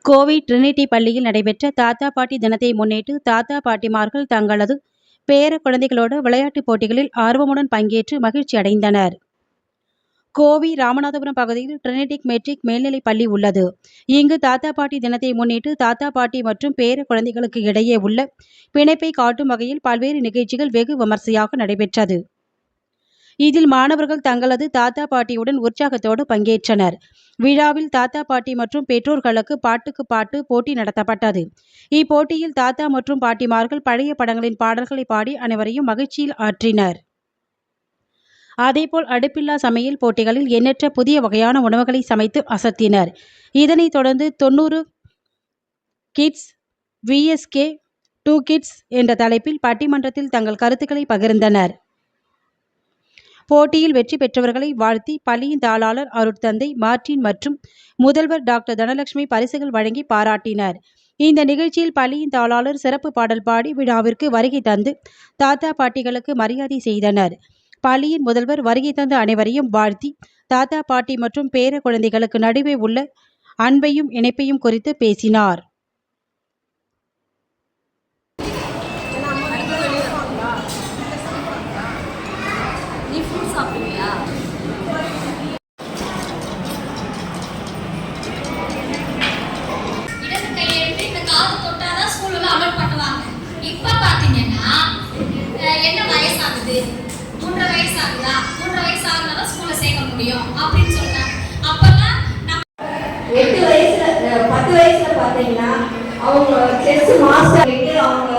Kovai Trinity பள்ளியில் நடைபெற்ற தாத்தா பாட்டி தினத்தை முன்னிட்டு தாத்தா பாட்டிமார்கள் தங்களது பேர குழந்தைகளோடு விளையாட்டுப் போட்டிகளில் ஆர்வமுடன் பங்கேற்று மகிழ்ச்சி அடைந்தனர். கோவை ராமநாதபுரம் பகுதியில் ட்ரினிட்டி மெட்ரிக் மேல்நிலைப் பள்ளி உள்ளது. இங்கு தாத்தா பாட்டி தினத்தை முன்னிட்டு தாத்தா பாட்டி மற்றும் பேர குழந்தைகளுக்கு இடையே உள்ள பிணைப்பை காட்டும் வகையில் பல்வேறு நிகழ்ச்சிகள் வெகு விமர்சையாக நடைபெற்றது. இதில் மாணவர்கள் தங்களது தாத்தா பாட்டியுடன் உற்சாகத்தோடு பங்கேற்றனர். விழாவில் தாத்தா பாட்டி மற்றும் பெற்றோர்களுக்கு பாட்டுக்கு பாட்டு போட்டி நடத்தப்பட்டது. இப்போட்டியில் தாத்தா மற்றும் பாட்டிமார்கள் பழைய படங்களின் பாடல்களை பாடி அனைவரையும் மகிழ்ச்சியில் ஆற்றினர். அதேபோல் அடுப்பில்லா சமையல் போட்டிகளில் எண்ணற்ற புதிய வகையான உணவுகளை சமைத்து அசத்தினர். இதனைத் தொடர்ந்து 90 கிட்ஸ் VSK 2 கிட்ஸ் என்ற தலைப்பில் பட்டிமன்றத்தில் தங்கள் கருத்துக்களை பகிர்ந்தனர். போட்டியில் வெற்றி பெற்றவர்களை வாழ்த்தி பள்ளியின் தாளாளர் அருட்தந்தை மார்டின் மற்றும் முதல்வர் டாக்டர் தனலட்சுமி பரிசுகள் வழங்கி பாராட்டினர். இந்த நிகழ்ச்சியில் பள்ளியின் தாளாளர் சிறப்பு பாடல் பாடி விழாவிற்கு வருகை தந்து தாத்தா பாட்டிகளுக்கு மரியாதை செய்தனர். பள்ளியின் முதல்வர் வருகை தந்த அனைவரையும் வாழ்த்தி தாத்தா பாட்டி மற்றும் பேர குழந்தைகளுக்கு நடுவே உள்ள அன்பையும் இணைப்பையும் குறித்து பேசினார். இப்ப பாத்தீங்கன்னா என்ன வயசாகுது, 3 வயசு ஆகுதா, 3 வயசு ஆகுனா ஸ்கூல்ல சேர்க்க முடியும் அப்படின்னு சொல்றாங்க. அப்பெல்லாம் 8 வயசுல 10 வயசுல பாத்தீங்கன்னா அவங்க செஸ் மாஸ்டர் அவங்க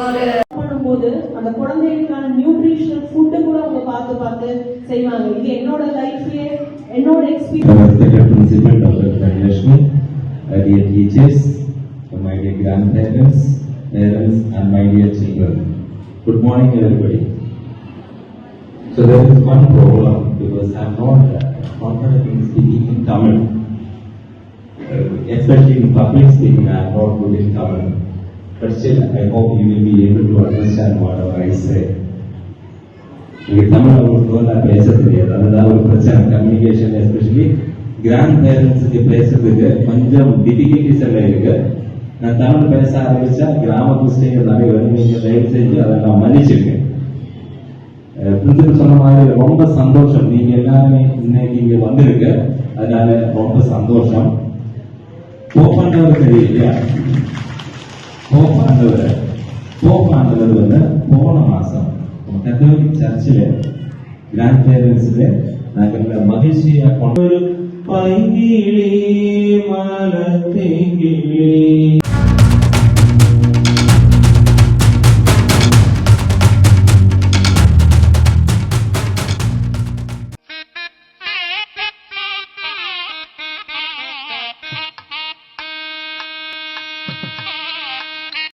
ஒரு பண்ணும்போது அந்த குழந்தைகளுக்கான நியூட்ரிஷனல் ஃபுட் கூட அவங்க பார்த்து செய்வாங்க. இது என்னோட லைஃப்லயே என்னோட experience. Dear teachers, my dear grandparents, parents and my dear children. Good morning everybody. So there is one problem because I am not confident in speaking in Tamil. Especially in public speaking I am not good in Tamil. But still I hope you will be able to understand whatever I say. In Tamil அவங்களுக்கு நான் பேச தெரியாது. அதுதான் ஒரு பிரச்சனை. Communication especially grand பேரண்ட்ஸுக்கு பேசுறதுக்கு கொஞ்சம் டிஃபிகல்டிஸ் எல்லாம் இருக்கு. நான் தமிழ் பேச ஆரம்பிச்சா கிராம கிறிஸ்டியர்கள் நிறைய வருவீங்க. தயவு செஞ்சு அதை நான் மன்னிச்சிருக்கேன். பிரின்சிபல் சொன்ன மாதிரி ரொம்ப சந்தோஷம் நீங்க எல்லாருமே இன்னைக்கு இங்க வந்திருக்கு. அதனால ரொம்ப சந்தோஷம். போப்பாண்டவர் தெரியும் இல்லையா? போப்பாண்டவர் வந்து போன மாசம் கத்தோலிக் சர்ச்சில் கிராண்ட் பேரண்ட்ஸ்ல நாங்கள் மகிழ்ச்சியா கொண்டு பைங்கிளி மலத்தேங்கிளி